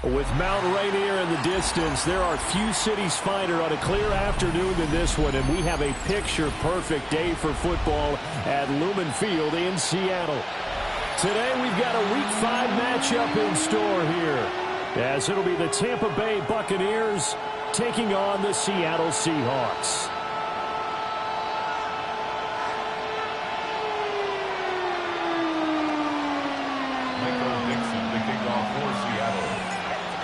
With Mount Rainier in the distance, there are few cities finer on a clear afternoon than this one, and we have a picture-perfect day for football at Lumen Field in Seattle. Today, we've got a Week 5 matchup in store here, as it'll be the Tampa Bay Buccaneers taking on the Seattle Seahawks.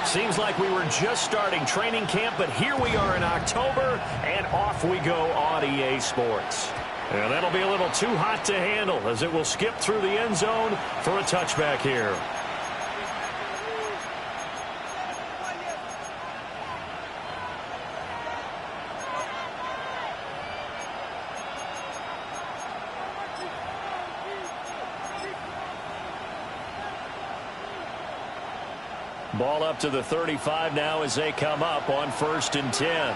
Seems like we were just starting training camp, but here we are in October, and off we go on EA Sports. And that'll be a little too hot to handle as it will skip through the end zone for a touchback here. Ball up to the 35 now as they come up on 1st and 10.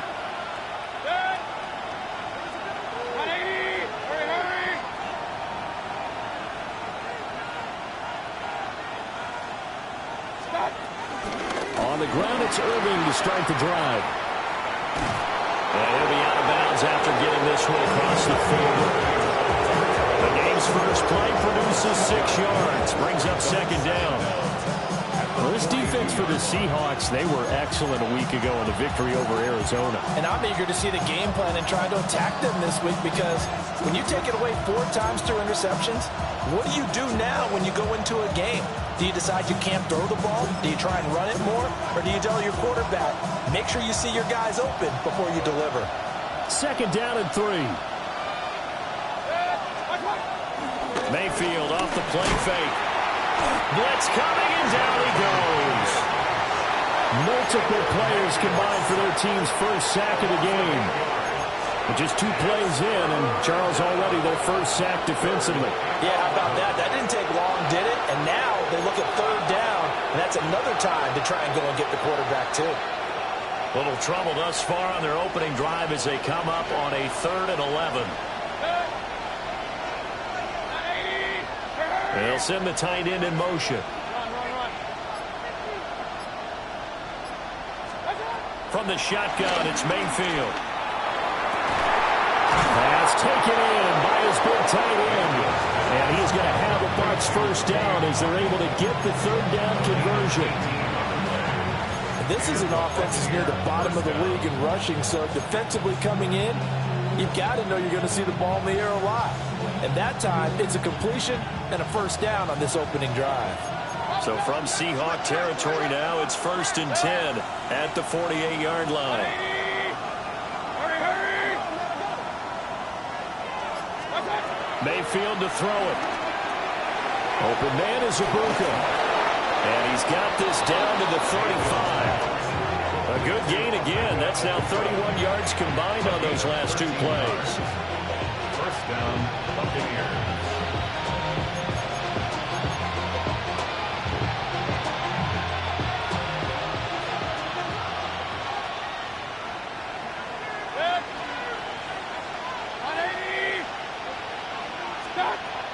On the ground, it's Irving to start the drive. And he'll be out of bounds after getting this one across the field. The game's first play produces 6 yards, brings up 2nd down. Well, this defense for the Seahawks, they were excellent a week ago in the victory over Arizona. And I'm eager to see the game plan and try to attack them this week, because when you take it away 4 times through interceptions, what do you do now when you go into a game? Do you decide you can't throw the ball? Do you try and run it more? Or do you tell your quarterback, make sure you see your guys open before you deliver? 2nd down and 3. Mayfield off the play fake. Blitz coming, and down he goes. Multiple players combined for their team's first sack of the game. But just 2 plays in, and Charles already their first sack defensively. Yeah, how about that? That didn't take long, did it? And now they look at 3rd down, and that's another time to try and go and get the quarterback, too. Little trouble thus far on their opening drive as they come up on a 3rd and 11. They'll send the tight end in motion. From the shotgun, it's Mayfield. Pass taken in by his big tight end. And he's going to have a Bucs first down as they're able to get the 3rd down conversion. This is an offense that's near the bottom of the league in rushing, so defensively coming in, you've got to know you're going to see the ball in the air a lot. And that time, it's a completion and a first down on this opening drive. So from Seahawk territory now, it's 1st and 10 at the 48-yard line. Mayfield to throw it. Open man is Ibuka. And he's got this down to the 35. A good gain again. That's now 31 yards combined on those last 2 plays. First down, Buccaneers.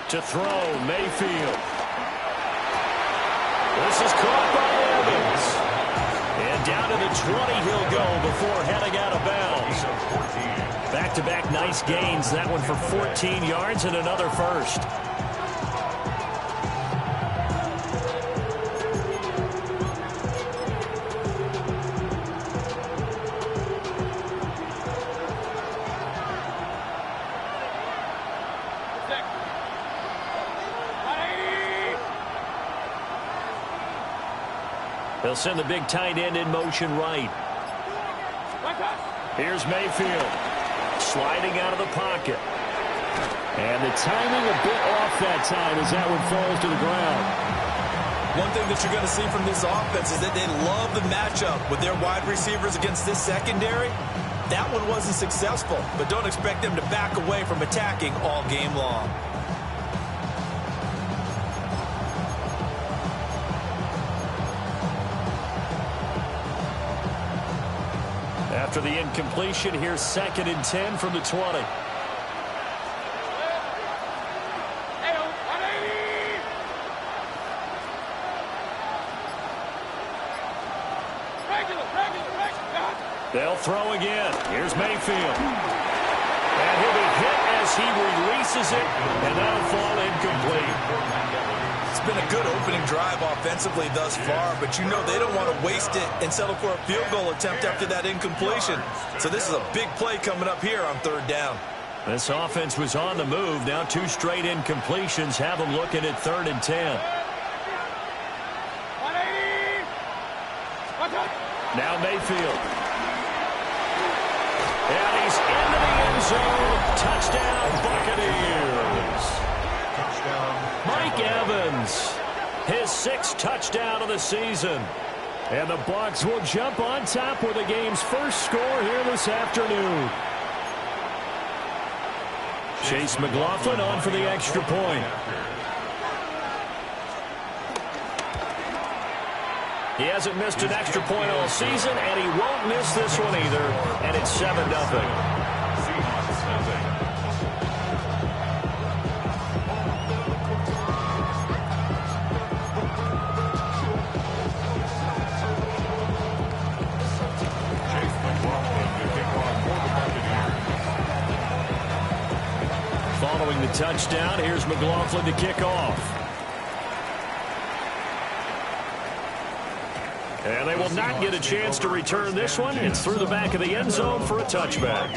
To throw, Mayfield. This is caught by Evans. And down to the 20 he'll go before heading out of bounds. Back-to-back nice gains. That one for 14 yards and another first. They'll send the big tight end in motion right. Here's Mayfield. Sliding out of the pocket. And the timing a bit off that time as that one falls to the ground. One thing that you're going to see from this offense is that they love the matchup with their wide receivers against this secondary. That one wasn't successful, but don't expect them to back away from attacking all game long. After the incompletion, here's 2nd and 10 from the 20. They'll throw again. Here's Mayfield. And he'll be hit as he releases it, and that'll fall incomplete. It's been a good opening drive offensively thus far, but you know they don't want to waste it and settle for a field goal attempt after that incompletion. So this is a big play coming up here on third down. This offense was on the move. Now 2 straight incompletions have them looking at 3rd and 10. Now Mayfield. And he's into the end zone. Touchdown, Buccaneers. Mike Evans, his 6th touchdown of the season. And the Bucs will jump on top with the game's first score here this afternoon. Chase McLaughlin on for the extra point. He hasn't missed an extra point all season, and he won't miss this one either. And it's 7-0. Following the touchdown, here's McLaughlin to kick off. And they will not get a chance to return this one. It's through the back of the end zone for a touchback.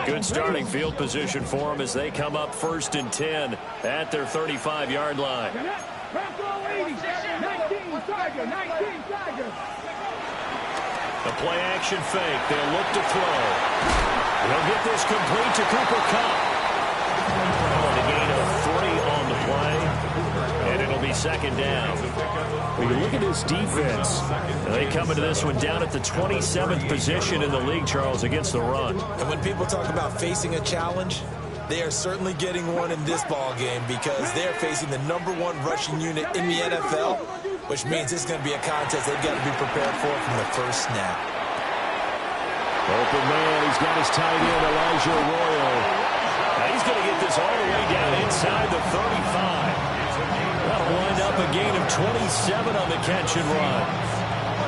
Good starting field position for them as they come up 1st and 10 at their 35-yard line. The play action fake. They'll look to throw. They'll get this complete to Cooper Kupp. And a gain of 3 on the play. And it'll be 2nd down. When you look at this defense, they come into this one down at the 27th position in the league, Charles, against the run. And when people talk about facing a challenge, they are certainly getting one in this ball game because they're facing the #1 rushing unit in the NFL, which means it's going to be a contest they've got to be prepared for from the first snap. Open man, he's got his tight end, Elijah Arroyo. Now he's going to get this all the way down inside the 35. That'll wind up a gain of 27 on the catch and run.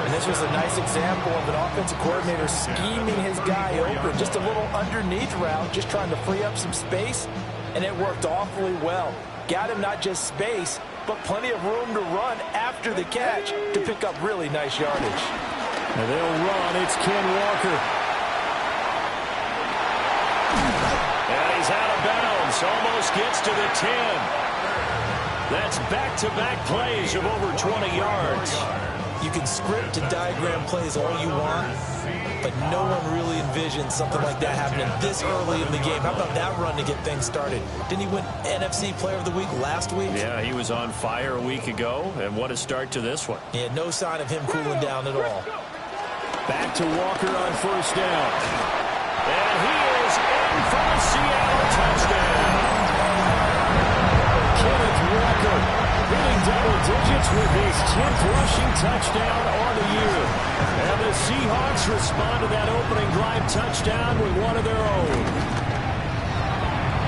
And this was a nice example of an offensive coordinator scheming his guy open. Just a little underneath route, just trying to free up some space, and it worked awfully well. Got him not just space, but plenty of room to run after the catch to pick up really nice yardage. And they'll run. It's Ken Walker. And he's out of bounds. Almost gets to the 10. That's back-to-back plays of over 20 yards. You can script and diagram plays all you want, but no one really envisions something like that happening this early in the game. How about that run to get things started? Didn't he win NFC Player of the Week last week? Yeah, he was on fire a week ago, and what a start to this one. Yeah, no sign of him cooling down at all. Back to Walker on 1st down. And he is in for the Seattle touchdown. Kenneth Walker hitting double digits with his 10th rushing touchdown on the year. And the Seahawks respond to that opening drive touchdown with one of their own.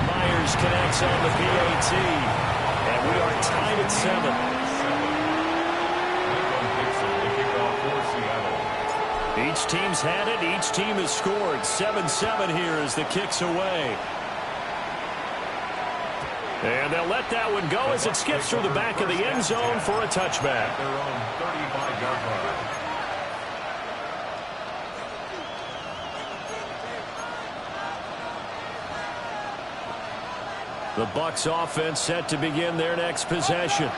Myers connects on the PAT. And we are tied at 7. Each team's had it. Each team has scored. 7-7 here as the kick's away. And they'll let that one go as it skips through the back of the end zone for a touchback. Their own 35-yard line. The Bucs offense set to begin their next possession.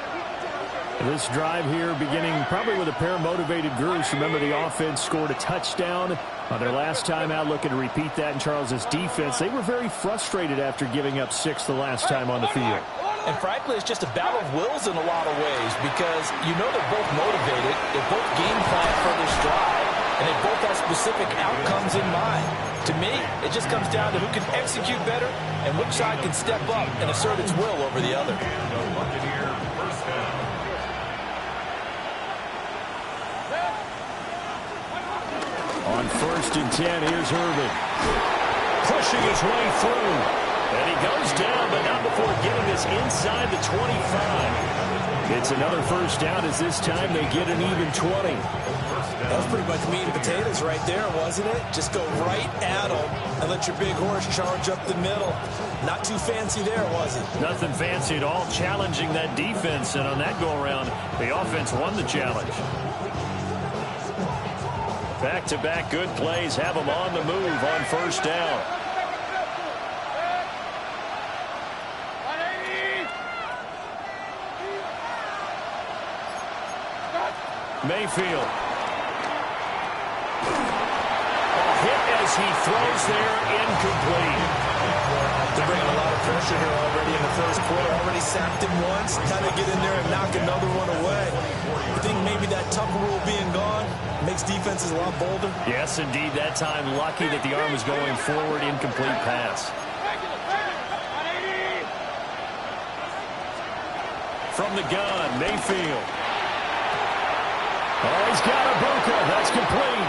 This drive here beginning probably with a pair of motivated groups. Remember, the offense scored a touchdown on their last time out, looking to repeat that in Charles's defense. They were very frustrated after giving up 6 the last time on the field. And frankly, it's just a battle of wills in a lot of ways because you know they're both motivated, they're both game plan for this drive, and they both have specific outcomes in mind. To me, it just comes down to who can execute better and which side can step up and assert its will over the other. On 1st and 10, here's Irving. Pushing his way through. And he goes down, but not before getting this inside the 25. It's another first down as this time they get an even 20. That was pretty much meat and potatoes right there, wasn't it? Just go right at them and let your big horse charge up the middle. Not too fancy there, was it? Nothing fancy at all, challenging that defense. And on that go-around, the offense won the challenge. Back-to-back good plays have them on the move on first down. Mayfield. A hit as he throws there, incomplete. They're bringing a lot of pressure here already in the first quarter. Already sacked him once. Time to get in there and knock another one away. I think maybe that Tucker rule being gone makes defenses a lot bolder. Yes, indeed. That time, lucky that the arm was going forward. Incomplete pass. From the gun, Mayfield. Oh, he's got a Bucs. That's complete.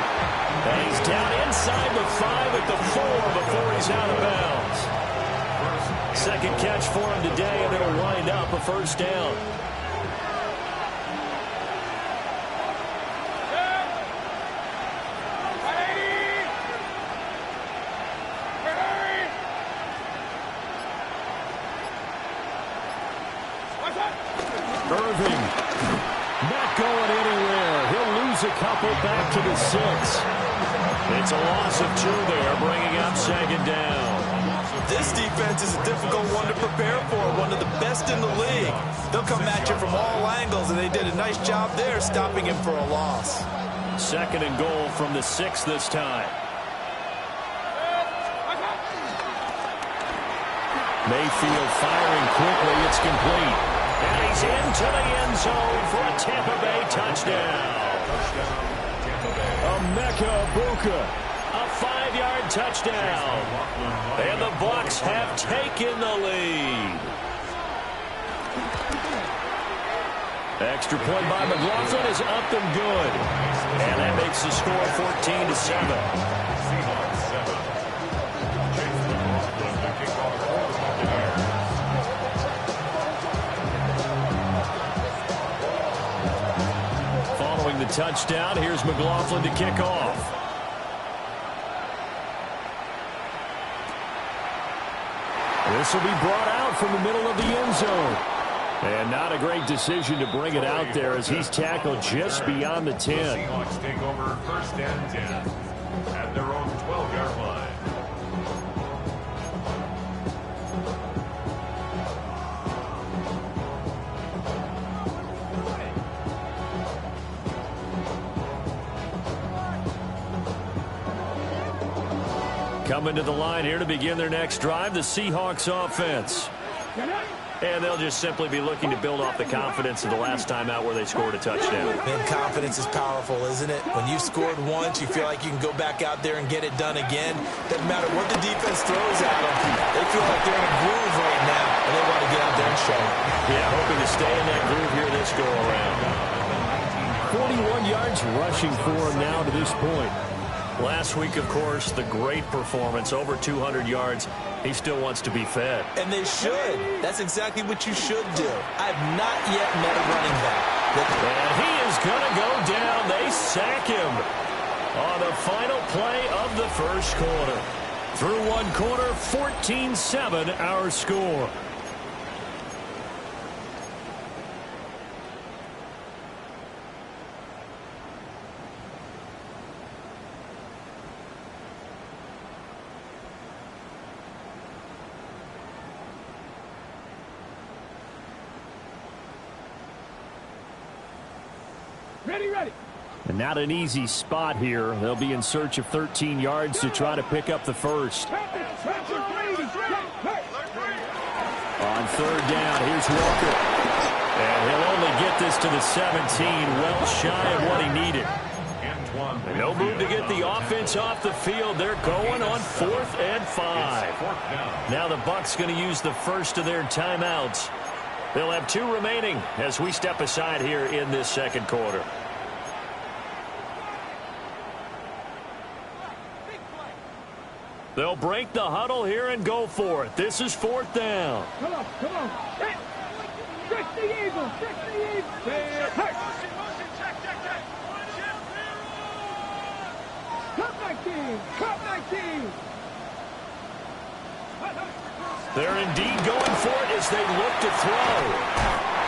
And he's down inside the 5 at the 4 before he's out of bounds. Second catch for him today, and it'll wind up a first down. Irving, not going anywhere. He'll lose a couple back to the 6. It's a loss of 2 there, bringing up second down. This defense is a difficult one to prepare for, one of the best in the league. They'll come at you from all angles, and they did a nice job there stopping him for a loss. Second and goal from the 6 this time. Mayfield firing quickly. It's complete. And he's into the end zone for a Tampa Bay touchdown. Emeka Bucs, a 5-yard touchdown. And the Bucs have taken the lead. Extra point by McLaughlin is up and good. And that makes the score 14-7. The touchdown. Here's McLaughlin to kick off. This will be brought out from the middle of the end zone. And not a great decision to bring it out there as he's tackled just beyond the 10. Seahawks take over 1st and 10 at their own 12-yard line. Coming to the line here to begin their next drive, the Seahawks offense. And they'll just simply be looking to build off the confidence of the last time out where they scored a touchdown. Man, confidence is powerful, isn't it? When you've scored once, you feel like you can go back out there and get it done again. Doesn't matter what the defense throws at them. They feel like they're in a groove right now, and they want to get out there and show it. Yeah, hoping to stay in that groove here this go-around. 41 yards rushing for him now to this point. Last week, of course, the great performance, over 200 yards. He still wants to be fed. And they should. That's exactly what you should do. I've not yet met a running back. And he is going to go down. They sack him on the final play of the first quarter. Through one quarter, 14-7 our score. Ready. And not an easy spot here. They'll be in search of 13 yards to try to pick up the first. On 3rd down, here's Walker. And he'll only get this to the 17, well shy of what he needed. No move to get the offense off the field. They're going on 4th and 5. Now the Bucs going to use the first of their timeouts. They'll have 2 remaining as we step aside here in this second quarter. They'll break the huddle here and go for it. This is 4th down. Come on. Trick the Eagles. Hey. Cut 19. They're indeed going for it as they look to throw.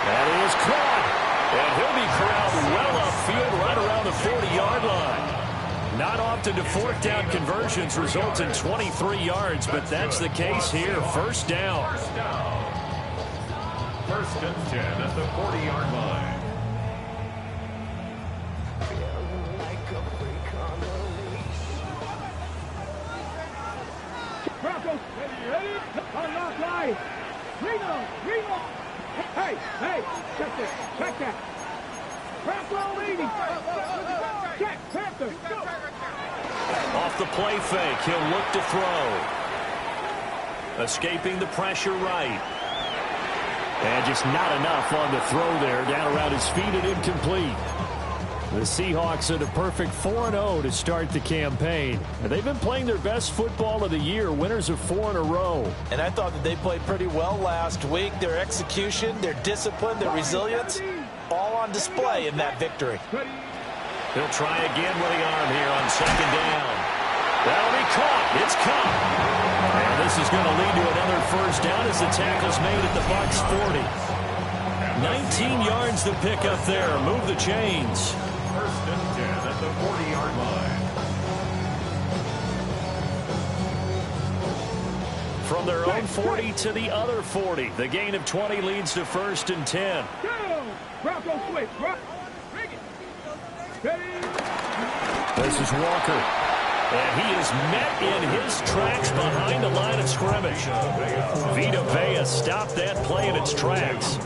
That is caught. And he'll be corralled well upfield right around the 40-yard line. Not often do 4th down conversions result in 23 yards, but that's the case here. 1st down. 1st and 10 at the 40-yard line. Broncos, ready? Unlock line. Reno. Hey, check that. Bronco leading. Check, Panther. Off the play fake, he'll look to throw. Escaping the pressure right. And just not enough on the throw there. Down around his feet and incomplete. The Seahawks are the perfect 4-0 to start the campaign. And they've been playing their best football of the year, winners of 4 in a row. And I thought that they played pretty well last week. Their execution, their discipline, their resilience, all on display in that victory. He'll try again with the arm here on 2nd down. That'll be caught. It's caught. And this is going to lead to another 1st down as the tackle's made at the Bucs 40. 19 yards to pick up there. Move the chains. 1st and 10 at the 40-yard line. From their own 40 to the other 40. The gain of 20 leads to 1st and 10. Go! Bronco switch. Bring it. This is Walker. And he is met in his tracks behind the line of scrimmage. Vita Vea stopped that play in its tracks.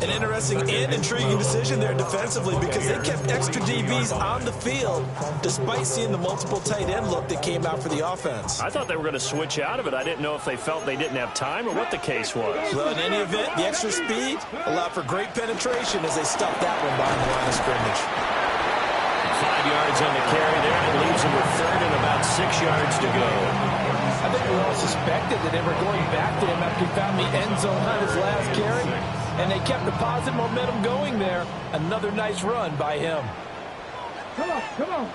An interesting and intriguing decision there defensively because they kept extra DBs on the field despite seeing the multiple tight end look that came out for the offense. I thought they were going to switch out of it. I didn't know if they felt they didn't have time or what the case was. Well, in any event, the extra speed allowed for great penetration as they stuffed that one behind the line of scrimmage. 5 yards on the carry there, and it leaves him with 3rd and about 6 yards to go. I think we all suspected that they were going back to him after he found the end zone on his last carry, and they kept the positive momentum going there. Another nice run by him. Come on.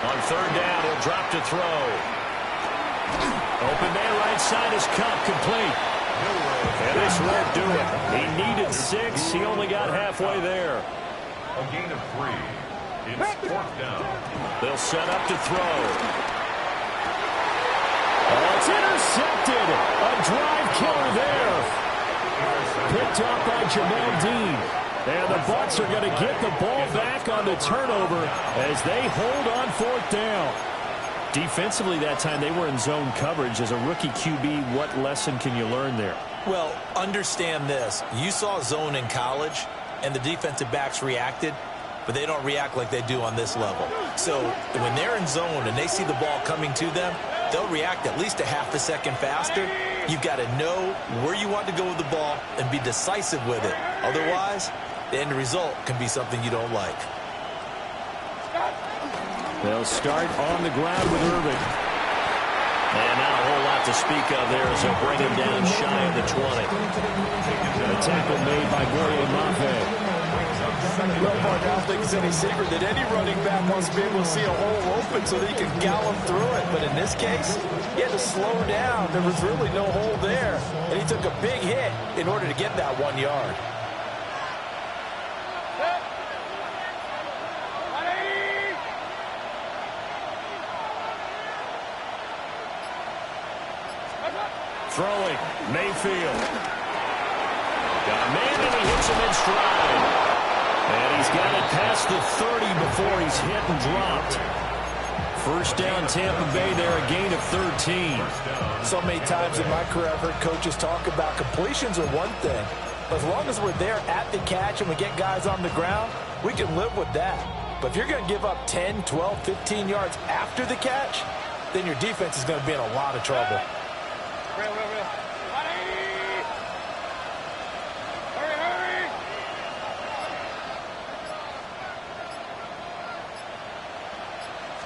On 3rd down, he'll drop to throw. Open man right side is Cup, complete. And this won't do it. He needed 6. He only got halfway there. A gain of 3. It's 4th down. They'll set up to throw. Oh, it's intercepted. A drive killer there. Picked up by Jamel Dean. And the Bucs are going to get the ball back on the turnover as they hold on 4th down. Defensively that time, they were in zone coverage. As a rookie QB, what lesson can you learn there? Well, understand this. You saw zone in college, and the defensive backs reacted, but they don't react like they do on this level. So when they're in zone and they see the ball coming to them, they'll react at least a half a second faster. You've got to know where you want to go with the ball and be decisive with it. Otherwise, the end result can be something you don't like. They'll start on the ground with Irving. And not a whole lot to speak of there as they'll bring him down shy of the 20. A tackle made by Goye Mafe. Well, Mark, I don't think it's any secret that any running back wants to be able to see a hole open so that he can gallop through it. But in this case, he had to slow down. There was really no hole there. And he took a big hit in order to get that 1 yard. Throwing, Mayfield. Got a man and he hits him in stride. And he's got it past the 30 before he's hit and dropped. 1st down Tampa Bay there, a gain of 13. So many times in my career I've heard coaches talk about completions are one thing. But as long as we're there at the catch and we get guys on the ground, we can live with that. But if you're going to give up 10, 12, 15 yards after the catch, then your defense is going to be in a lot of trouble. Real. Hurry.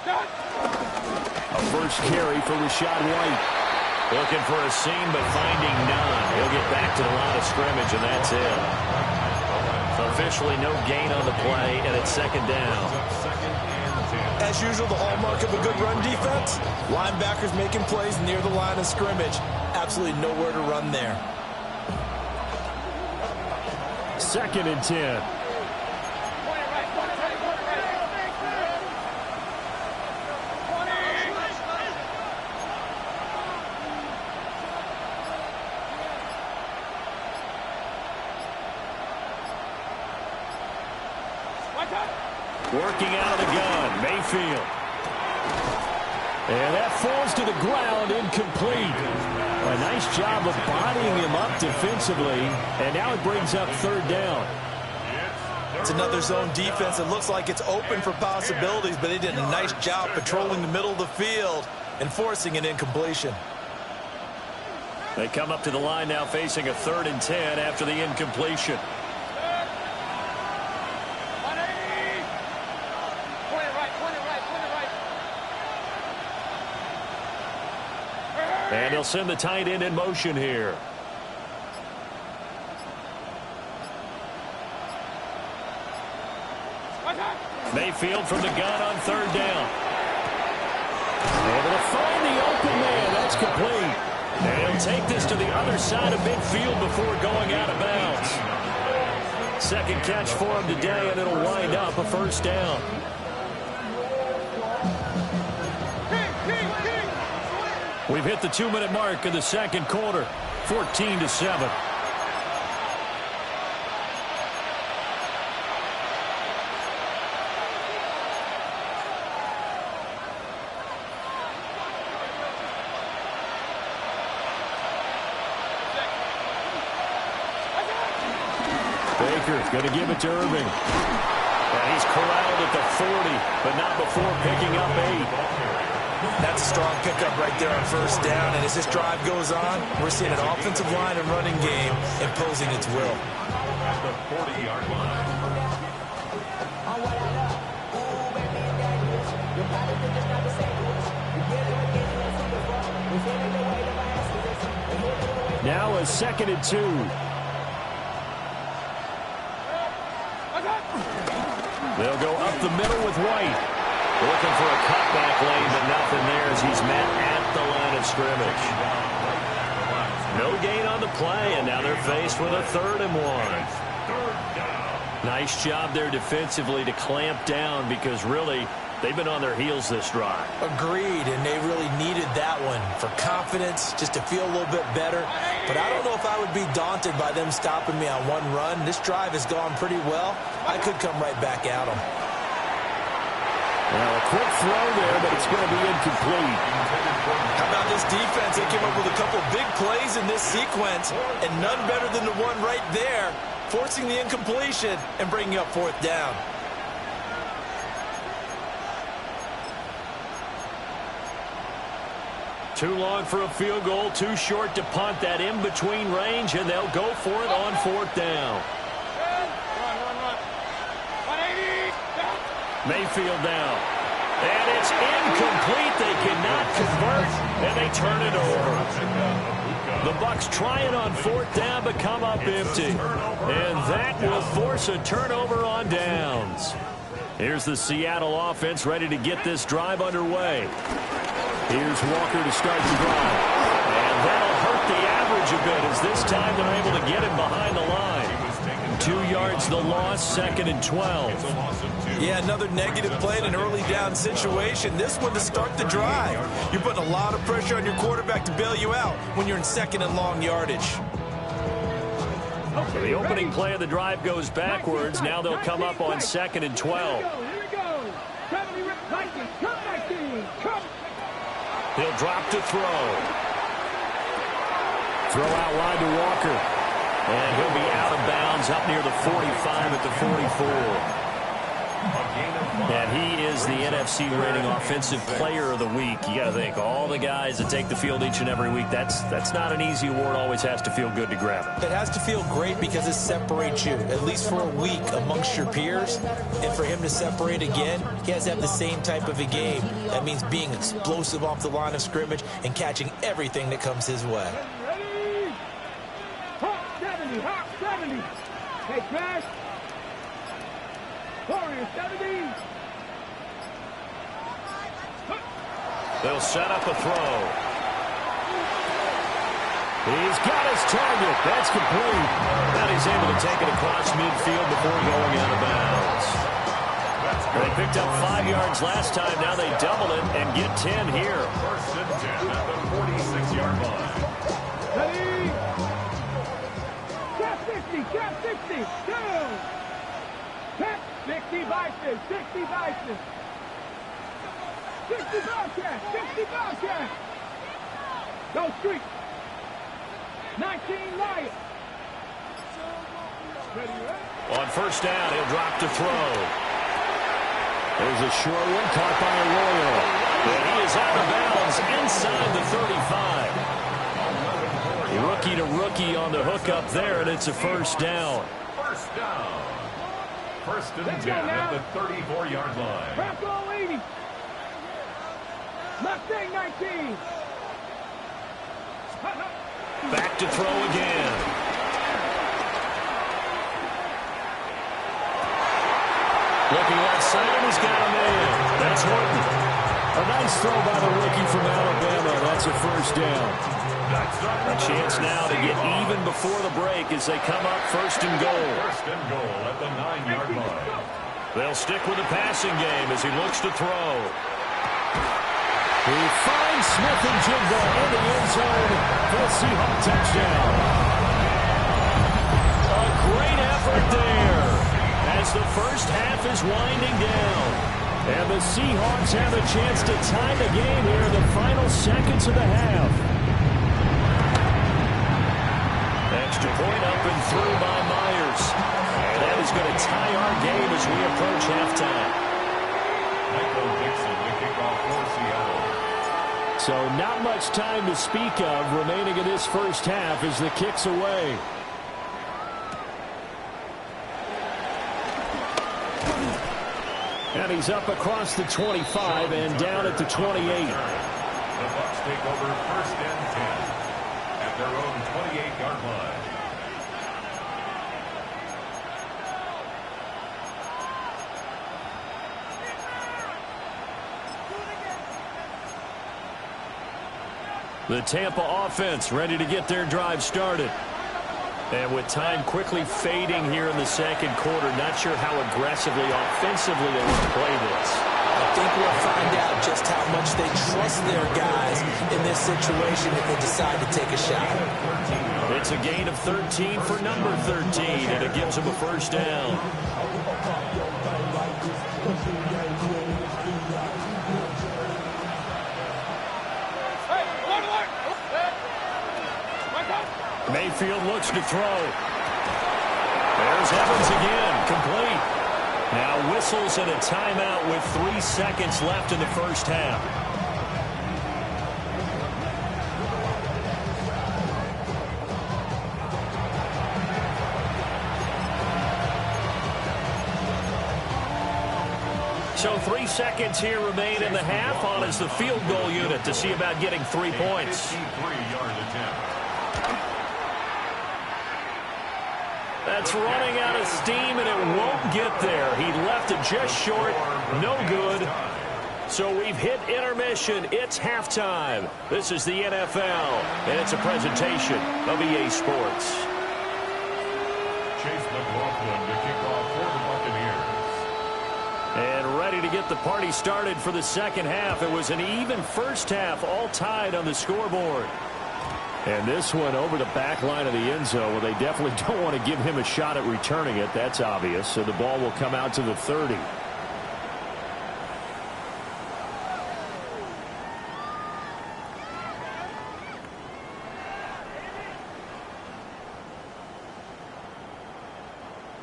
Stop. First carry for Rachaad White. Looking for a seam, but finding none. He'll get back to the line of scrimmage, and that's it. Officially no gain on the play, and it's second down. As usual, the hallmark of a good run defense, linebackers making plays near the line of scrimmage. Absolutely nowhere to run there. Second and 10. Working out of the gun, Mayfield. And that falls to the ground, incomplete. A nice job of bodying him up defensively, and now it brings up third down. It's another zone defense. It looks like it's open for possibilities, but they did a nice job patrolling the middle of the field and forcing an incompletion. They come up to the line now facing a 3rd and 10 after the incompletion. And he'll send the tight end in motion here. Mayfield from the gun on 3rd down. Able to find the open man. That's complete. And he'll take this to the other side of midfield before going out of bounds. Second catch for him today, and it'll wind up a first down. We've hit the 2-minute mark of the second quarter, 14-7. Baker's going to give it to Irving. And he's corralled at the 40, but not before picking up 8. That's a strong pickup right there on first down, and as this drive goes on, we're seeing an offensive line and running game imposing its will. At the 40-yard line. Now a 2nd and 2. They'll go up the middle with White. Looking for a cutback lane, but nothing there as he's met at the line of scrimmage. No gain on the play, and now they're faced with a 3rd and 1. Nice job there defensively to clamp down because really they've been on their heels this drive. Agreed, and they really needed that one for confidence, just to feel a little bit better. But I don't know if I would be daunted by them stopping me on one run. This drive has gone pretty well. I could come right back at them. Well, a quick throw there, but it's going to be incomplete. How about this defense? They came up with a couple big plays in this sequence, and none better than the one right there, forcing the incompletion and bringing up 4th down. Too long for a field goal, too short to punt that in-between range, and they'll go for it on 4th down. Mayfield down. And it's incomplete. They cannot convert, and they turn it over. The Bucs try it on 4th down, but come up empty. And that will force a turnover on downs. Here's the Seattle offense ready to get this drive underway. Here's Walker to start the drive. And that'll hurt the average a bit as this time they're able to get him behind the line. 2 yards the loss, 2nd and 12. Yeah, another negative play in an early down situation. This one to start the drive. You're putting a lot of pressure on your quarterback to bail you out when you're in 2nd and long yardage. So the opening play of the drive goes backwards. Now they'll come up on 2nd and 12. He'll drop to throw. Throw out wide to Walker. And he'll be out of bounds up near the 45 at the 44. And he is the NFC reigning offensive player of the week. You got to think, all the guys that take the field each and every week, that's not an easy award. Always has to feel good to grab it. It has to feel great because it separates you, at least for a week, amongst your peers. And for him to separate again, he has to have the same type of a game. That means being explosive off the line of scrimmage and catching everything that comes his way. Ready? Hawk 70, Hawk 70. Hey, Crash. Warrior 70. They'll set up a throw. He's got his target. That's complete. And he's able to take it across midfield before going out of bounds. They picked up 5 yards last time. Now they double it and get 10 here. First and 10 at the 46-yard line. Ready? Cap 60, cap 60. Go. Cap 60 Bison, 60 Bison. 60 Bobcat, 60 Bobcat. Go street. 19 Lions. Ready, ready? On first down, he'll drop to throw. There's a short one caught by Arroyo. And he is out of bounds inside the 35. Rookie to rookie on the hook up there, and it's a first down. First down. First and 10 at the 34-yard line. Bronco 80. Mustang 19. Back to throw again. Looking left side, he's got a man. That's Horton. A nice throw by the rookie from Alabama. That's a first down. A chance now to get even before the break as they come up first and goal. First and goal at the 9-yard line. They'll stick with the passing game as he looks to throw. He finds Smith and Jigba in the end zone for the Seahawk touchdown. A great effort there as the first half is winding down. And the Seahawks have a chance to tie the game here in the final seconds of the half. Extra point up and through by Myers. And that is going to tie our game as we approach halftime. Michael Dixon, the kickoff for Seattle. So not much time to speak of remaining in this first half as the kick's away. And he's up across the 25 and down at the 28. The Bucs take over first and 10 at their own 28-yard line. The Tampa offense ready to get their drive started. And with time quickly fading here in the second quarter, not sure how aggressively, offensively they want to play this. I think we'll find out just how much they trust their guys in this situation if they decide to take a shot. It's a gain of 13 for number 13, and it gives them a first down. Mayfield looks to throw. There's Evans again, complete. Now whistles and a timeout with 3 seconds left in the first half. So 3 seconds here remain in the half. On is the field goal unit to see about getting 3 points. 53-yard attempt. That's running out of steam, and it won't get there. He left it just short. No good. So we've hit intermission. It's halftime. This is the NFL, and it's a presentation of EA Sports. Chase McLaughlin to kick off for the Buccaneers. And ready to get the party started for the second half. It was an even first half, all tied on the scoreboard. And this one over the back line of the end zone. Well, they definitely don't want to give him a shot at returning it. That's obvious. So the ball will come out to the 30.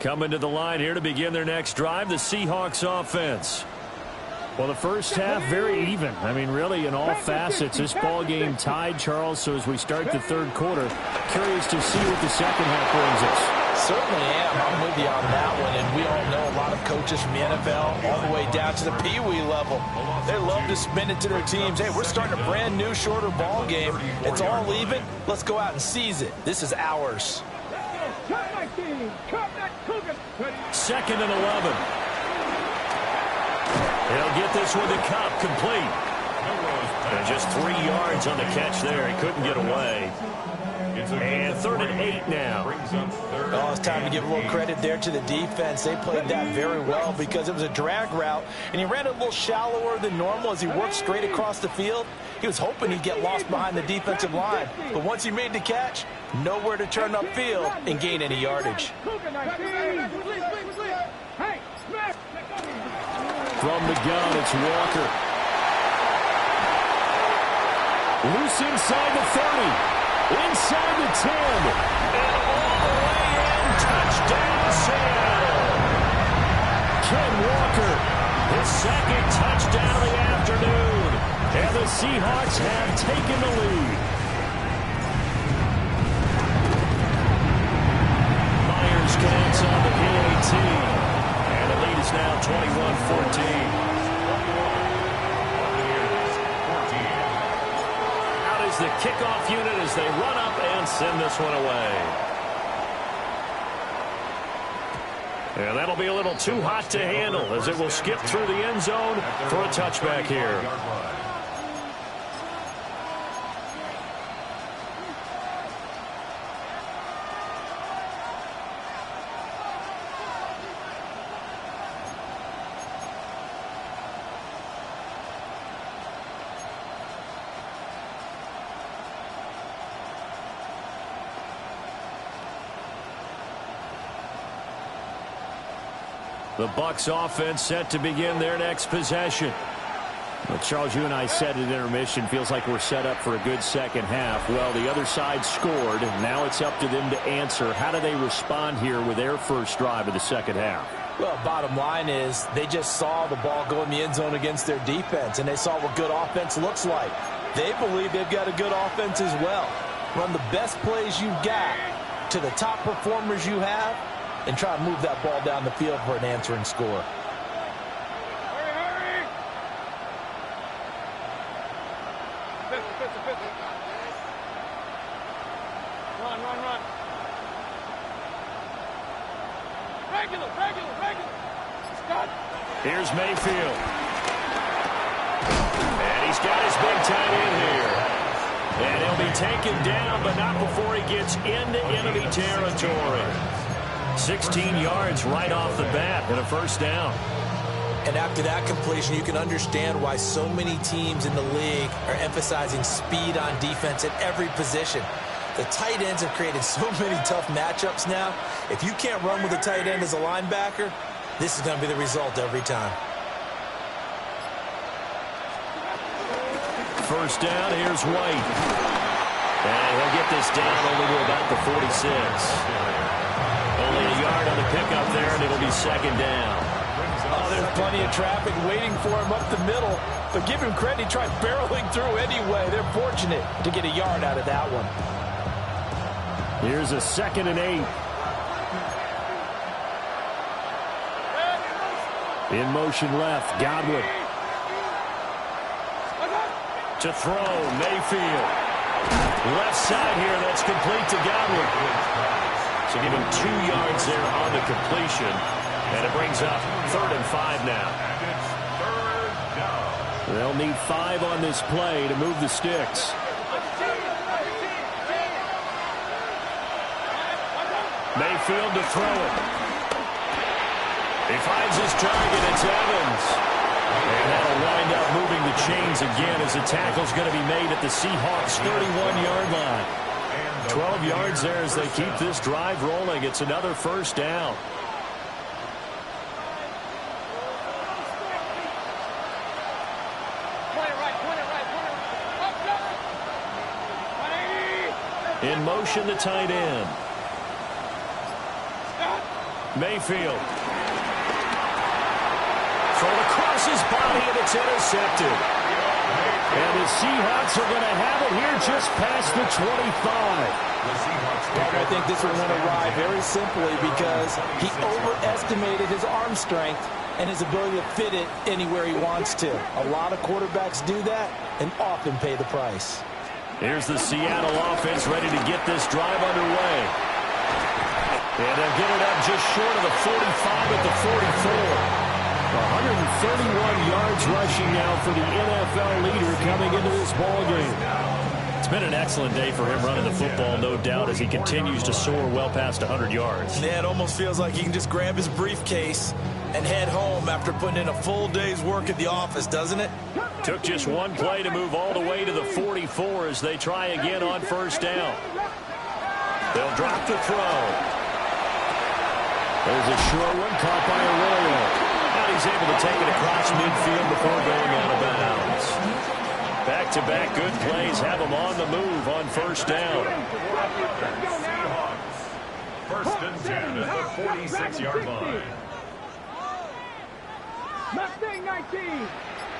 Coming to the line here to begin their next drive, the Seahawks offense. Well, the first half, very even. I mean, really, in all facets, this ball game tied, Charles. So as we start the third quarter, curious to see what the second half brings us. Certainly am. I'm with you on that one. And we all know a lot of coaches from the NFL all the way down to the Pee-wee level. They love to spin it to their teams. Hey, we're starting a brand new, shorter ball game. It's all even. Let's go out and seize it. This is ours. Second and 11. He'll get this one to Cup, complete. And just 3 yards on the catch there. He couldn't get away. And 3rd and 8 now. Oh, it's time to give a little credit there to the defense. They played that very well because it was a drag route, and he ran a little shallower than normal as he worked straight across the field. He was hoping he'd get lost behind the defensive line, but once he made the catch, nowhere to turn upfield and gain any yardage. From the gun, it's Walker. Loose inside the 30. Inside the 10. And all the way in. Touchdown, Seattle. Ken Walker, his second touchdown of the afternoon. And the Seahawks have taken the lead. Myers counts on the PAT. And the lead is now 21-14. The kickoff unit as they run up and send this one away. And that'll be a little too hot to handle as it will skip through the end zone for a touchback here. The Bucs offense set to begin their next possession. Well, Charles, you and I said at intermission, feels like we're set up for a good second half. Well, the other side scored. Now it's up to them to answer. How do they respond here with their first drive of the second half? Well, bottom line is they just saw the ball go in the end zone against their defense, and they saw what good offense looks like. They believe they've got a good offense as well. Run the best plays you've got to the top performers you have, and try to move that ball down the field for an answering score. Hurry, hurry! Pistol. Run. Regular. Scott. Here's Mayfield. And he's got his big tight end here. And he'll be taken down, but not before he gets into enemy territory. 16 yards right off the bat and a first down. And after that completion, you can understand why so many teams in the league are emphasizing speed on defense at every position. The tight ends have created so many tough matchups now. If you can't run with a tight end as a linebacker, this is going to be the result every time. First down, here's White. And he'll get this down only to about the 46. Only a yard on the pickup there, and it'll be second down. Oh, there's plenty of traffic waiting for him up the middle. But give him credit, he tried barreling through anyway. They're fortunate to get a yard out of that one. Here's a 2nd and 8. In motion left, Godwin. To throw, Mayfield. Left side here, that's complete to Godwin. So give him 2 yards there on the completion. And it brings up 3rd and 5 now. They'll need 5 on this play to move the sticks. Mayfield to throw it. He finds his target. It's Evans. And that'll wind up moving the chains again as the tackle's going to be made at the Seahawks' 31-yard line. 12 yards there as they keep this drive rolling. It's another first down. In motion, the tight end. Mayfield. Thrown across his body, and it's intercepted. And the Seahawks are going to have it here just past the 25. I think this one went awry very simply because he overestimated his arm strength and his ability to fit it anywhere he wants to. A lot of quarterbacks do that and often pay the price. Here's the Seattle offense ready to get this drive underway. And they'll get it up just short of the 45 at the 44. 131 yards rushing now for the NFL leader coming into this ballgame. It's been an excellent day for him running the football, no doubt, as he continues to soar well past 100 yards. Yeah, it almost feels like he can just grab his briefcase and head home after putting in a full day's work at the office, doesn't it? Took just one play to move all the way to the 44 as they try again on first down. They'll drop the throw. There's a short one caught by Arroyo. Now he's able to take it across midfield before going out of bounds. Back-to-back good plays have him on the move on first down. First and 10 at the 46-yard line. Mustang 19.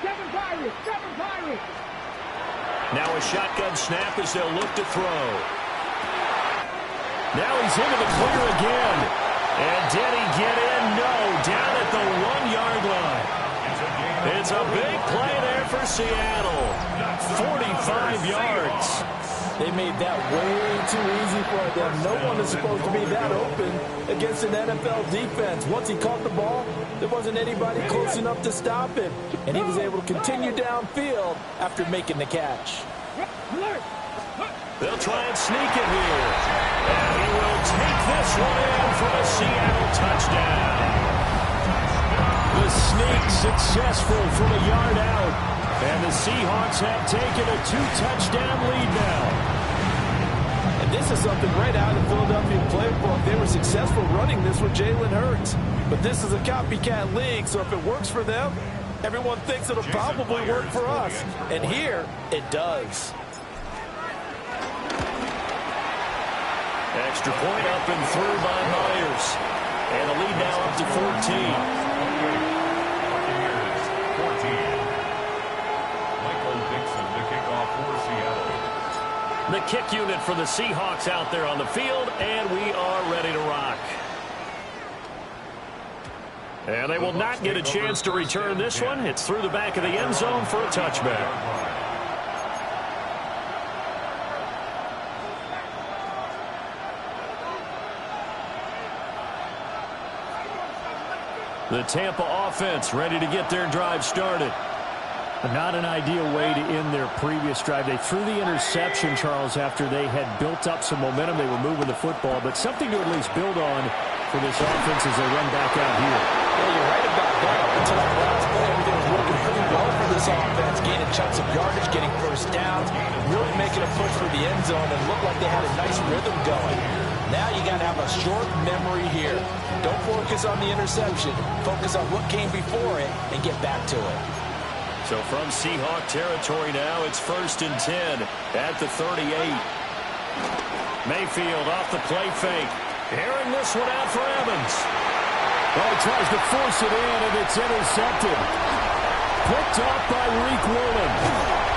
7 Pirates. 7 Pirates. Now a shotgun snap as they'll look to throw. Now he's into the clear again. And did he get in? No. Down at the 1-yard line. It's a big play there for Seattle. 45 yards. They made that way too easy for them. No one is supposed to be that open against an NFL defense. Once he caught the ball, there wasn't anybody close enough to stop him. And he was able to continue downfield after making the catch. They'll try and sneak it here. And he will take this one in for a Seattle touchdown. The sneak successful from a yard out. And the Seahawks have taken a 2-touchdown lead now. And this is something right out of the Philadelphia playbook. They were successful running this with Jalen Hurts. But this is a copycat league, so if it works for them, everyone thinks it'll probably work for us. And here, it does. Extra point up and through by Myers. And a lead now up to 14. The kick unit for the Seahawks out there on the field, and we are ready to rock. And they will not get a chance to return this one. It's through the back of the end zone for a touchback. The Tampa offense ready to get their drive started. Not an ideal way to end their previous drive. They threw the interception, Charles, after they had built up some momentum. They were moving the football, but something to at least build on for this offense as they run back out here. Yeah, you're right about that. Until that last play, everything was working pretty well for this offense. Gaining chunks of yardage, getting first downs, really making a push for the end zone, and looked like they had a nice rhythm going. Now you got to have a short memory here. Don't focus on the interception. Focus on what came before it and get back to it. So from Seahawk territory now, it's first and 10 at the 38. Mayfield off the play fake. Airing this one out for Evans. Oh, he tries to force it in, and it's intercepted. Picked off by Reek Woolen.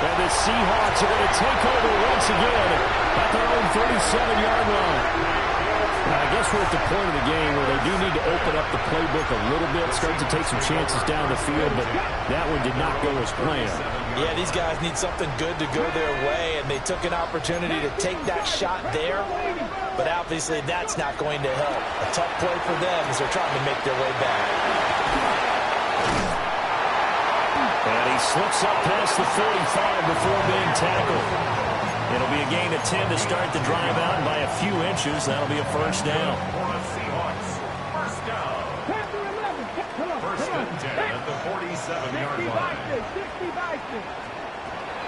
And the Seahawks are going to take over once again at their own 37-yard line. Now, I guess we're at the point of the game where they do need to open up the playbook a little bit, start to take some chances down the field, but that one did not go as planned. Yeah, these guys need something good to go their way, and they took an opportunity to take that shot there, but obviously that's not going to help. A tough play for them as they're trying to make their way back. And he slips up past the 45 before being tackled. It'll be a gain of 10 to start the drive out, and by a few inches, that'll be a first down. First and 10 at the 47-yard line.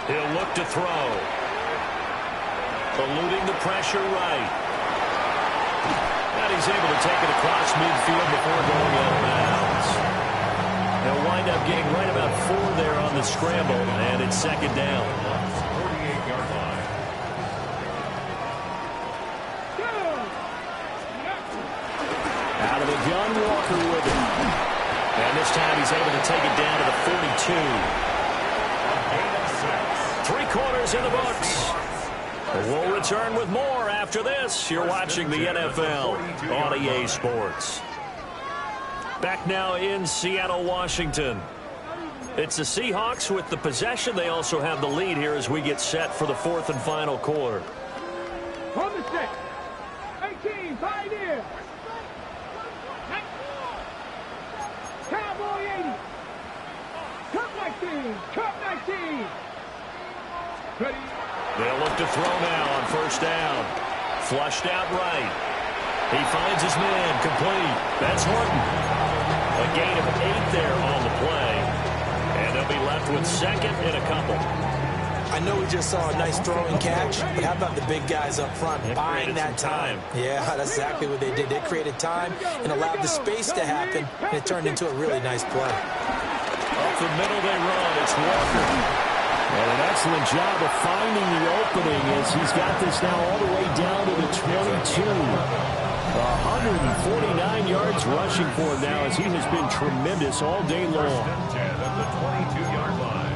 He'll look to throw. Eluding the pressure right. And he's able to take it across midfield before going out of bounds. He'll wind up getting right about 4 there on the scramble, and it's second down. 48-yard line. Out Out of the gun, Walker with it. And this time he's able to take it down to the 42. 3 quarters in the books. We'll return with more after this. You're watching the NFL on EA Sports. Back now in Seattle, Washington. It's the Seahawks with the possession. They also have the lead here as we get set for the 4th and final quarter. On the set. 18, Pioneer. Cowboy 80. Cup 19. Cup 19. Ready. They'll look to throw now on first down. Flushed out right. He finds his man complete. That's Horton. A gain of 8 there on the play. And they'll be left with 2nd and a couple. I know we just saw a nice throwing catch, but how about the big guys up front buying that time? Yeah, that's exactly what they did. They created time and allowed the space to happen, and it turned into a really nice play. Up the middle they run. It's Walker. And an excellent job of finding the opening as he's got this now all the way down to the 22. 149 yards rushing for him now as he has been tremendous all day long. First and 10 at the 22-yard line.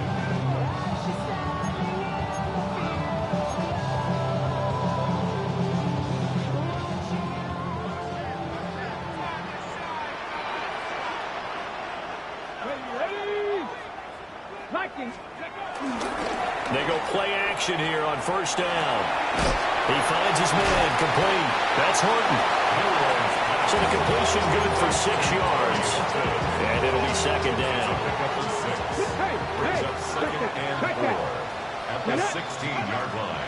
They go play action here on first down. He finds his man complete. That's Horton. So the completion good for 6 yards. And it'll be 2nd down. Brings up 2nd and 4 at the 16-yard line.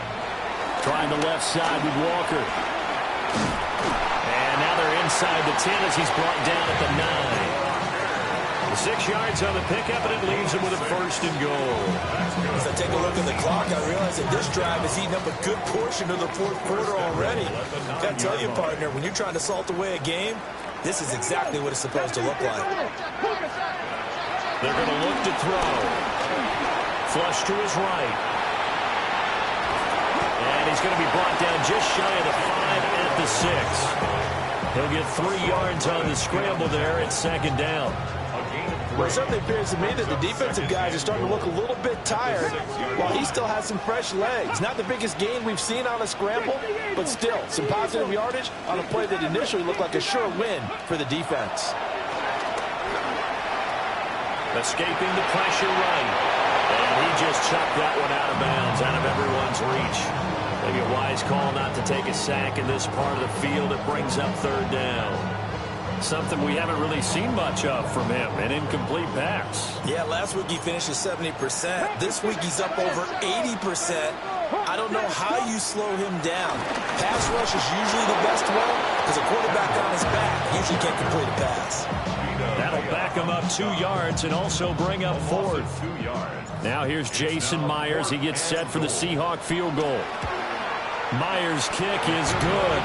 Trying the left side with Walker. And now they're inside the 10 as he's brought down at the 9. 6 yards on the pickup, and it leaves him with a 1st and goal. As I take a look at the clock, I realize that this drive has eaten up a good portion of the 4th quarter already. Got to tell you, partner, when you're trying to salt away a game, this is exactly what it's supposed to look like. They're going to look to throw. Flush to his right. And he's going to be brought down just shy of the 5 at the 6. He'll get 3 yards on the scramble there at 2nd down. Well, it certainly appears to me that the defensive guys are starting to look a little bit tired while he still has some fresh legs. Not the biggest gain we've seen on a scramble, but still some positive yardage on a play that initially looked like a sure win for the defense. Escaping the pressure right. And he just chucked that one out of bounds, out of everyone's reach. Maybe a wise call not to take a sack in this part of the field. It brings up 3rd down. Something we haven't really seen much of from him, an incomplete pass. Yeah, last week he finished at 70%. This week he's up over 80%. I don't know how you slow him down. Pass rush is usually the best way because a quarterback on his back usually can't complete a pass. That'll back him up 2 yards and also bring up 4th. Now here's Jason Myers. He gets set for the Seahawk field goal. Myers' kick is good.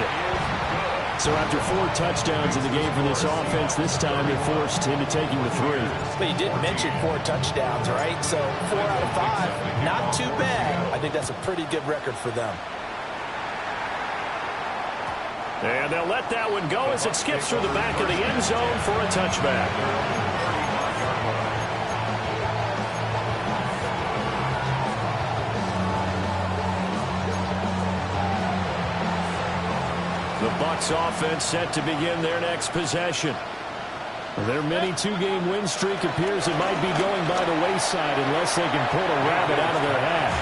So after 4 touchdowns in the game for this offense, this time they forced him to take him to 3. But you did mention 4 touchdowns, right? So 4 out of 5, not too bad. I think that's a pretty good record for them. And they'll let that one go as it skips through the back of the end zone for a touchback. The Bucs offense set to begin their next possession. Their mini 2-game win streak appears it might be going by the wayside unless they can pull a rabbit out of their hat.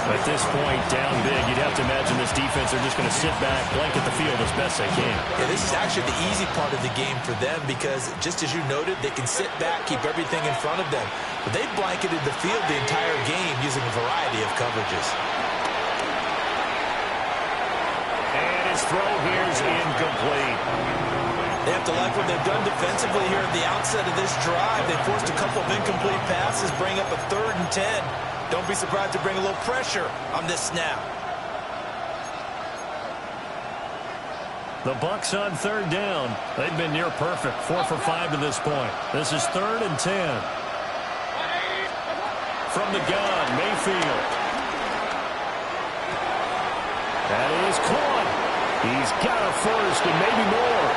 At this point, down big, you'd have to imagine this defense are just going to sit back, blanket the field as best they can. Yeah, this is actually the easy part of the game for them because, just as you noted, they can sit back, keep everything in front of them. But they've blanketed the field the entire game using a variety of coverages. And his throw here's incomplete. They have to like what they've done defensively here at the outset of this drive. They forced a couple of incomplete passes, bring up a 3rd and 10. Don't be surprised to bring a little pressure on this snap. The Bucs on 3rd down. They've been near perfect, 4 for 5 to this point. This is 3rd and 10. From the gun, Mayfield. That is caught. He's got a 1st and maybe more.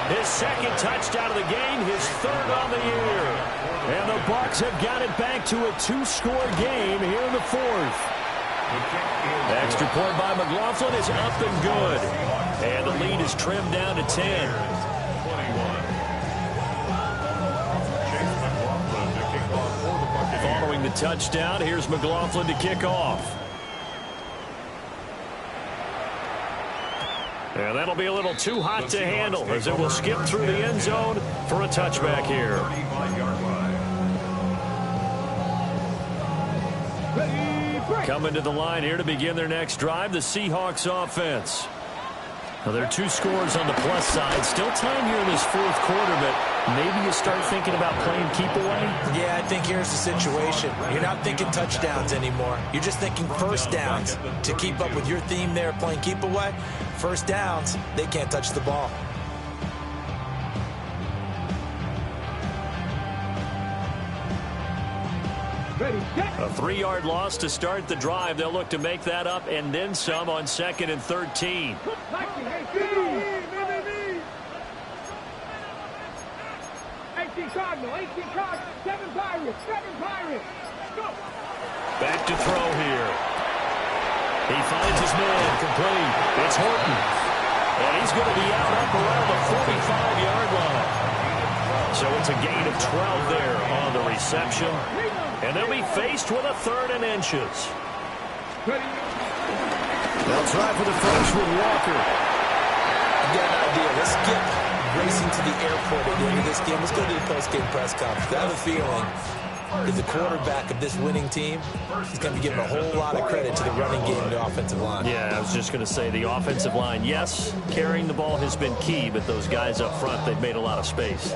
His second touchdown of the game, his third on the year. And the Bucs have got it back to a 2-score game here in the fourth. Extra point by McLaughlin is up and good. And the lead is trimmed down to 10. Following the touchdown, here's McLaughlin to kick off. And that'll be a little too hot to handle as it will skip through the end zone for a touchback here. Coming to the line here to begin their next drive, the Seahawks offense. Well, there are 2 scores on the plus side. Still time here in this fourth quarter, but maybe you start thinking about playing keep away? Yeah, I think here's the situation. You're not thinking touchdowns anymore. You're just thinking first downs. To keep up with your theme there, playing keep away, first downs, they can't touch the ball. A 3-yard loss to start the drive. They'll look to make that up and then some on 2nd and 13. 18 Cardinal, 7 Pirates, 7 Pirates. Go. Back to throw here. He finds his man complete. It's Horton. And he's going to be out up around the 45-yard line. So it's a gain of 12 there on the reception. And they'll be faced with a 3rd and inches. They'll try for the first with Walker. You got an idea. Let's get racing to the airport at the end of this game. Let's go to the post-game press conference. I have a feeling that the quarterback of this winning team is going to be given a whole lot of credit to the running game and the offensive line. Yeah, I was just going to say the offensive line, yes, carrying the ball has been key, but those guys up front, they've made a lot of space.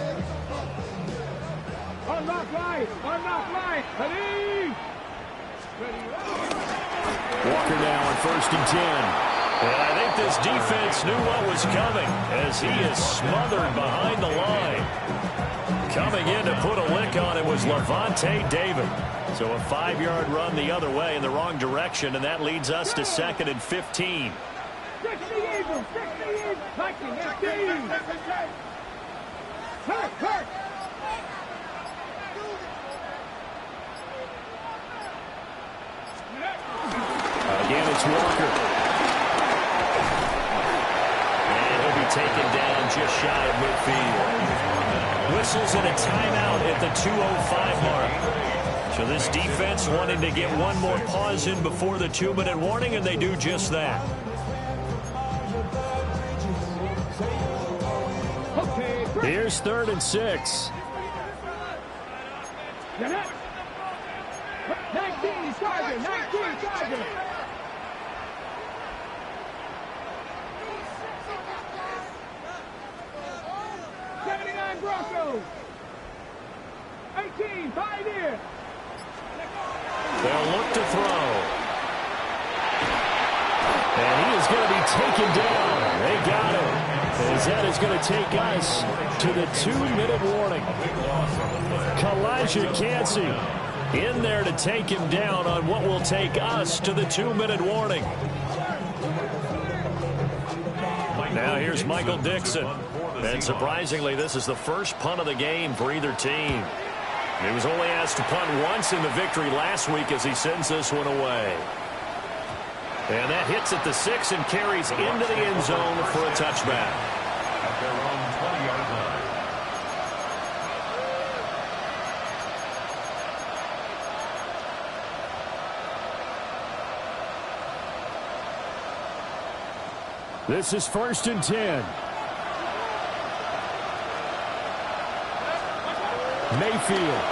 Unlock line, ready. Walker now on 1st and 10. And I think this defense knew what was coming as he is smothered behind the line. Coming in to put a lick on it was Levante David. So a 5-yard run the other way in the wrong direction, and that leads us to 2nd and 15. 60 Eagles, Viking, 15. Hurt. Again, it's Walker. And he'll be taken down just shy of midfield. Whistles and a timeout at the 2:05 mark. So this defense wanting to get one more pause in before the 2-minute warning, and they do just that. Here's 3rd and 6. 19 Charger. 79 Broncos. 18 Pioneer. They'll look to throw. And he is going to be taken down. They got him. As that is going to take us to the 2-minute warning. Kalijah Cansey in there to take him down on what will take us to the 2-minute warning. Now here's Michael Dixon. And surprisingly, this is the first punt of the game for either team. He was only asked to punt once in the victory last week as he sends this one away. And that hits at the 6 and carries into the end zone for a touchback. At their own 20-yard line. This is 1st and 10. Mayfield.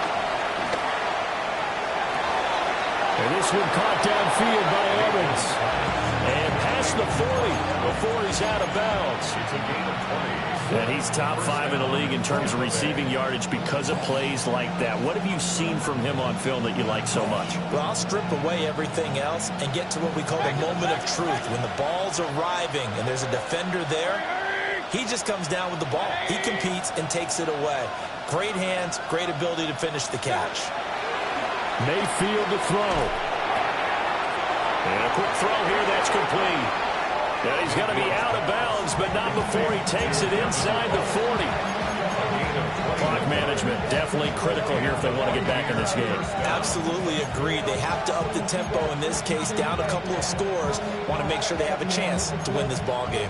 And this one caught downfield by Evans. And past the 40 before he's out of bounds. It's a gain of 20. And he's top 5 in the league in terms of receiving yardage because of plays like that. What have you seen from him on film that you like so much? Well, I'll strip away everything else and get to what we call the moment of truth. When the ball's arriving and there's a defender there, he just comes down with the ball. He competes and takes it away. Great hands, great ability to finish the catch. Mayfield to throw. And a quick throw here, that's complete. And he's going to be out of bounds, but not before he takes it inside the 40. Clock management definitely critical here if they want to get back in this game. Absolutely agreed. They have to up the tempo in this case, down a couple of scores. Want to make sure they have a chance to win this ball game.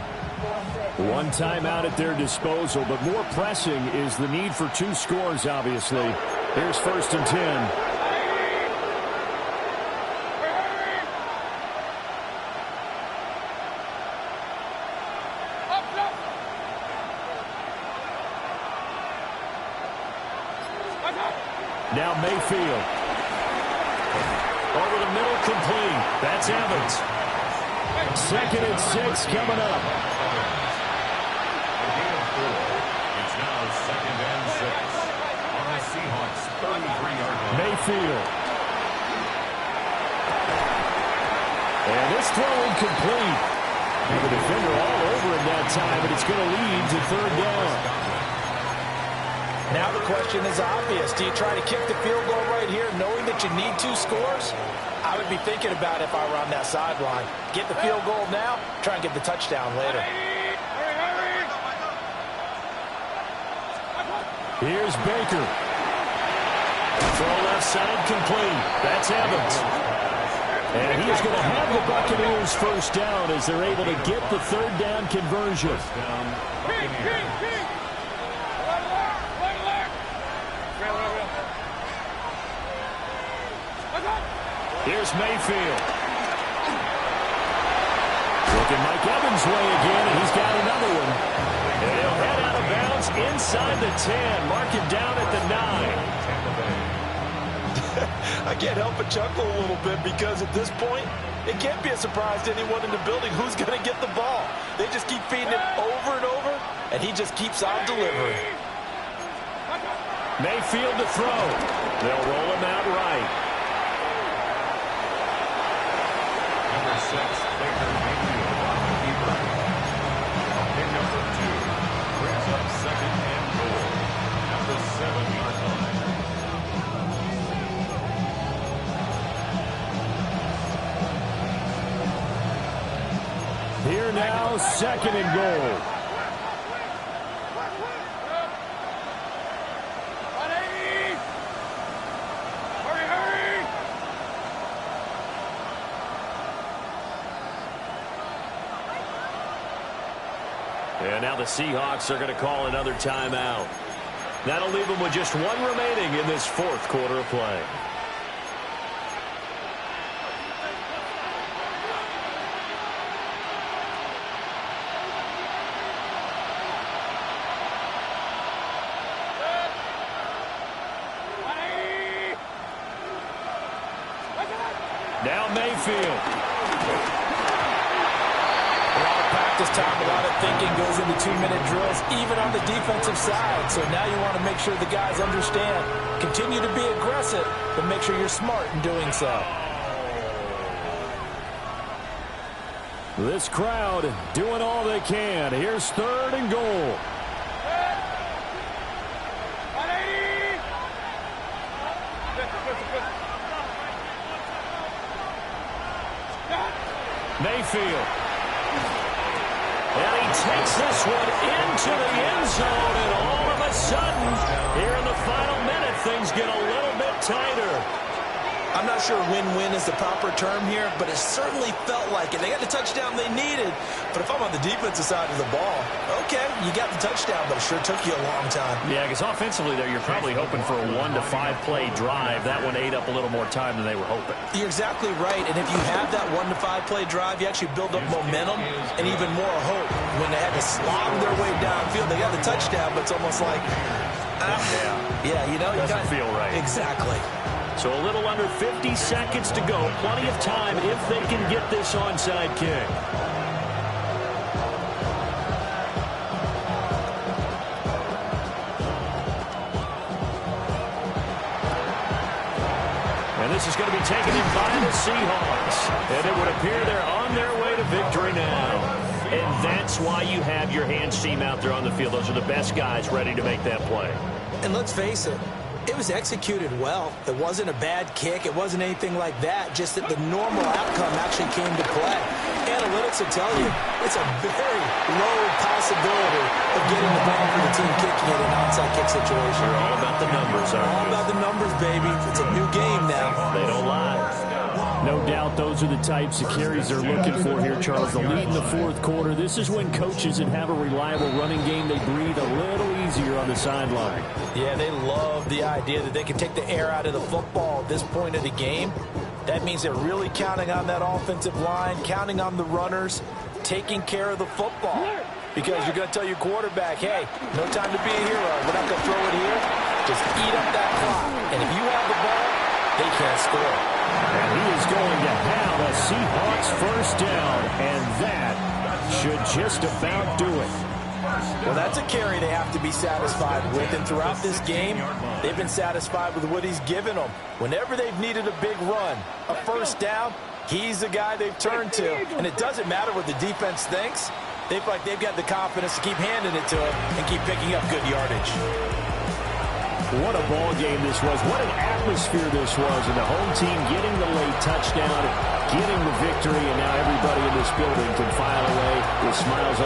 One timeout at their disposal, but more pressing is the need for 2 scores, obviously. Here's 1st and 10. Now Mayfield. Over the middle, complete. That's Evans. 2nd and 6 coming up. It's now 2nd and 6 on the Seahawks 33-yard line. Mayfield. And this throw incomplete. And the defender all over him that time, but it's going to lead to 3rd down. Now the question is obvious. Do you try to kick the field goal right here knowing that you need 2 scores? I would be thinking about it if I were on that sideline. Get the field goal now, try and get the touchdown later. Here's Baker. Throw left side complete. That's Evans. And he is going to have the Buccaneers 1st down as they're able to get the 3rd down conversion. Here's Mayfield. Looking Mike Evans' way again, and he's got another one. And he'll head out of bounds inside the 10. Mark him down at the 9. I can't help but chuckle a little bit because at this point, it can't be a surprise to anyone in the building who's going to get the ball. They just keep feeding him over and over, and he just keeps on delivering. Mayfield to throw. They'll roll him out right. Number 6, Baker Mayfield, keeper. Pick number 2 brings up 2nd and goal at the 7-yard line. Here now, 2nd and goal. And now the Seahawks are going to call another timeout. That'll leave them with just 1 remaining in this 4th quarter of play. Now Mayfield. This time, a lot of thinking goes into 2-minute drills, even on the defensive side. So now you want to make sure the guys understand. Continue to be aggressive, but make sure you're smart in doing so. This crowd doing all they can. Here's 3rd and goal. Mayfield. And he takes this one into the end zone, and all of a sudden, here in the final minute, things get a little bit tighter. I'm not sure win-win is the proper term here, but it certainly felt like it. They got the touchdown they needed, but if I'm on the defensive side of the ball, okay, you got the touchdown, but it sure took you a long time. Yeah, because offensively there, you're probably hoping for a 1 to 5 play drive. That one ate up a little more time than they were hoping. You're exactly right, and if you have that 1 to 5 play drive, you actually build up momentum and even more hope. When they had to slog their way downfield, they got the touchdown, but it's almost like, yeah, you know, doesn't feel right. Exactly. So a little under 50 seconds to go. Plenty of time if they can get this onside kick. And this is going to be taken in by the Seahawks. And it would appear they're on their way to victory now. And that's why you have your hands team out there on the field. Those are the best guys ready to make that play. And let's face it, It was executed well. It wasn't a bad kick. It wasn't anything like that. Just that the normal outcome actually came to play. Analytics will tell you it's a very low possibility of getting the ball for the team kicking it in an onside kick situation. They're all about the numbers, aren't they? All about the numbers, baby. It's a new game now. They don't lie. No doubt those are the types of carries they're looking for here, Charles. The lead in the fourth quarter. This is when coaches that have a reliable running game, they breathe a little easier on the sideline. Yeah, they love the idea that they can take the air out of the football at this point of the game. That means they're really counting on that offensive line, counting on the runners, taking care of the football. Because you're going to tell your quarterback, hey, no time to be a hero. We're not going to throw it here. Just eat up that clock. And if you have the ball, they can't score. And he is going to have a Seahawks first down, and that should just about do it. Well, that's a carry they have to be satisfied with. And throughout this game, they've been satisfied with what he's given them. Whenever they've needed a big run, a first down, he's the guy they've turned to. And it doesn't matter what the defense thinks. They feel like they've got the confidence to keep handing it to him and keep picking up good yardage. What a ball game this was. What an atmosphere this was. And the home team getting the late touchdown, getting the victory, and now everybody in this building can file away with smiles on